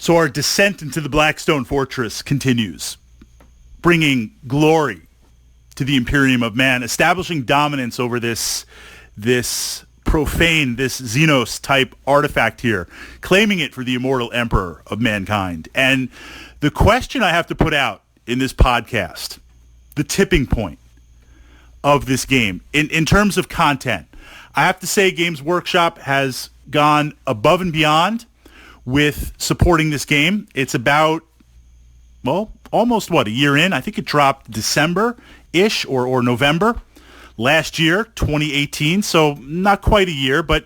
So our descent into the Blackstone fortress continues, bringing glory to the Imperium of Man, establishing dominance over this profane, this Xenos-type artifact here, claiming it for the immortal emperor of mankind. And the question I have to put out in this podcast, the tipping point of this game, in terms of content, I have to say Games Workshop has gone above and beyond with supporting this game. It's about, well, almost, a year in? I think it dropped December-ish or November last year, 2018, so not quite a year, but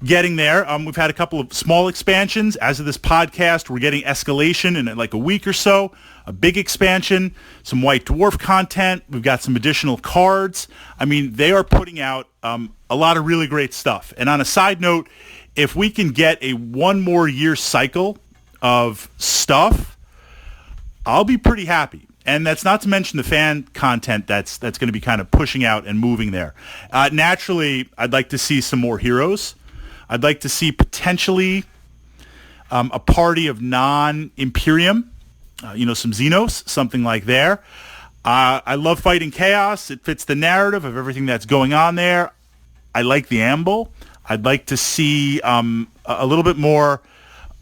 getting there. We've had a couple of small expansions. As of this podcast, we're getting Escalation in like a week or so, a big expansion, some White Dwarf content. We've got some additional cards. I mean, they are putting out a lot of really great stuff. And on a side note, if we can get a one more year cycle of stuff, I'll be pretty happy. And that's not to mention the fan content that's going to be kind of pushing out and moving there. Naturally, I'd like to see some more heroes. I'd like to see potentially a party of non-Imperium, some Xenos, something like there. I love fighting chaos. It fits the narrative of everything that's going on there. I like the Amble. I'd like to see a little bit more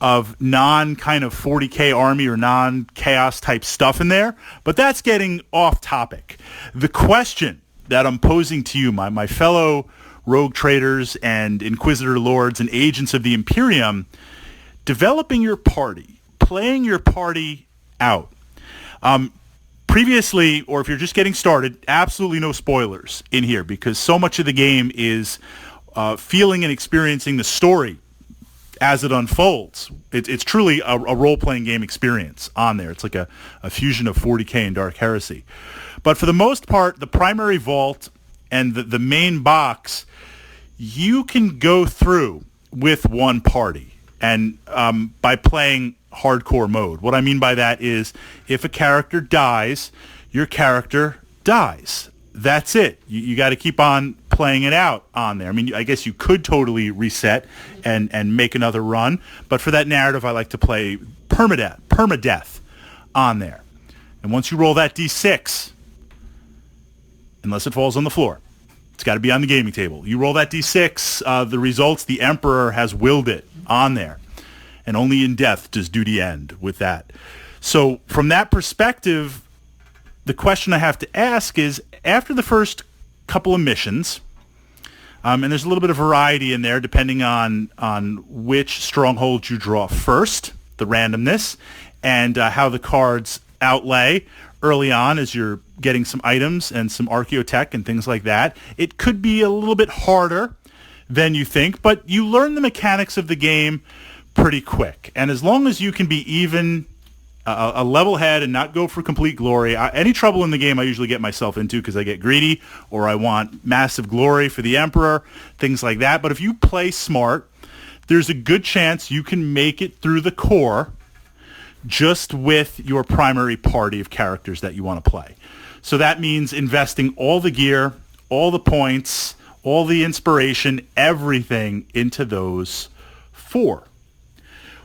of non-kind of 40K army or non-chaos type stuff in there. But that's getting off topic. The question that I'm posing to you, my fellow rogue traders and inquisitor lords and agents of the Imperium, developing your party, playing your party out. Previously, or if you're just getting started, absolutely no spoilers in here because so much of the game is feeling and experiencing the story as it unfolds. It's truly a role-playing game experience on there. It's like a fusion of 40K and Dark Heresy. But for the most part, the primary vault and the main box, you can go through with one party. And by playing hardcore mode. What I mean by that is if a character dies, your character dies. That's it. You got to keep on playing it out on there. I mean, I guess you could totally reset and make another run, but for that narrative, I like to play permadeath on there. And once you roll that D6, unless it falls on the floor, it's got to be on the gaming table. You roll that D6, the results, the Emperor has willed it on there. And only in death does duty end with that. So from that perspective, the question I have to ask is, after the first couple of missions, and there's a little bit of variety in there depending on which stronghold you draw first, the randomness, and how the cards outlay early on as you're getting some items and some archaeotech and things like that. It could be a little bit harder than you think, but you learn the mechanics of the game pretty quick. And as long as you can be even a level head and not go for complete glory, any trouble in the game I usually get myself into because I get greedy or I want massive glory for the Emperor, things like that. But if you play smart, there's a good chance you can make it through the core just with your primary party of characters that you want to play. So that means investing all the gear, all the points, all the inspiration, everything into those four.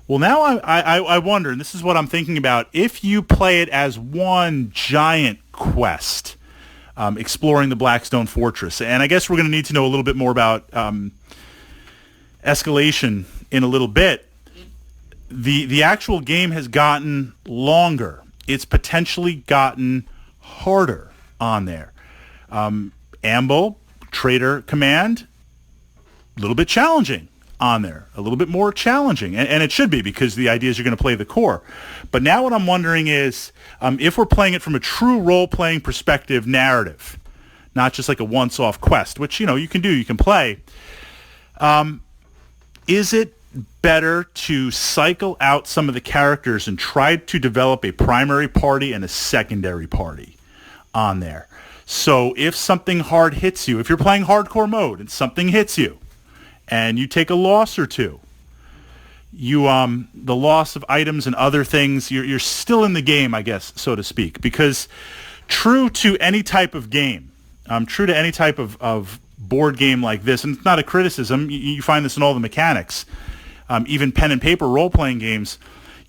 Well, now I wonder, and this is what I'm thinking about, if you play it as one giant quest, exploring the Blackstone Fortress, and I guess we're going to need to know a little bit more about Escalation in a little bit. The actual game has gotten longer. It's potentially gotten harder on there. Ambo, Trader Command, a little bit challenging on there, a little bit more challenging, and it should be because the idea is you're going to play the core. But now what I'm wondering is if we're playing it from a true role-playing perspective narrative, not just like a once-off quest, which you can do, you can play, is it better to cycle out some of the characters and try to develop a primary party and a secondary party on there? So if something hard hits you, if you're playing hardcore mode and something hits you, and you take a loss or two, the loss of items and other things, you're still in the game, I guess, so to speak. Because true to any type of game, true to any type of board game like this, and it's not a criticism, you find this in all the mechanics, even pen and paper role-playing games,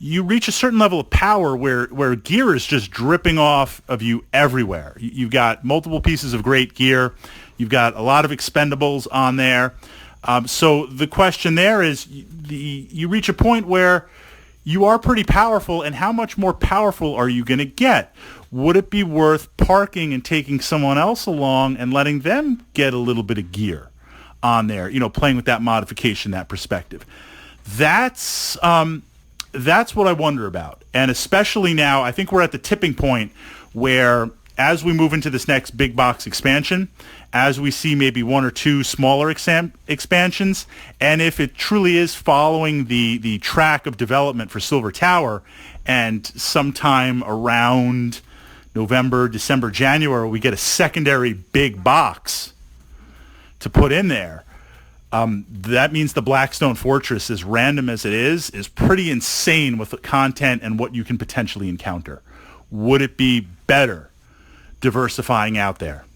you reach a certain level of power where gear is just dripping off of you everywhere. You've got multiple pieces of great gear. You've got a lot of expendables on there. So the question there is, you reach a point where you are pretty powerful, and how much more powerful are you going to get? Would it be worth parking and taking someone else along and letting them get a little bit of gear on there, playing with that modification, that perspective? That's what I wonder about. And especially now, I think we're at the tipping point where, as we move into this next big box expansion, as we see maybe one or two smaller expansions, and if it truly is following the track of development for Silver Tower, and sometime around November, December, January, we get a secondary big box to put in there, that means the Blackstone Fortress, as random as it is pretty insane with the content and what you can potentially encounter. Would it be better diversifying out there?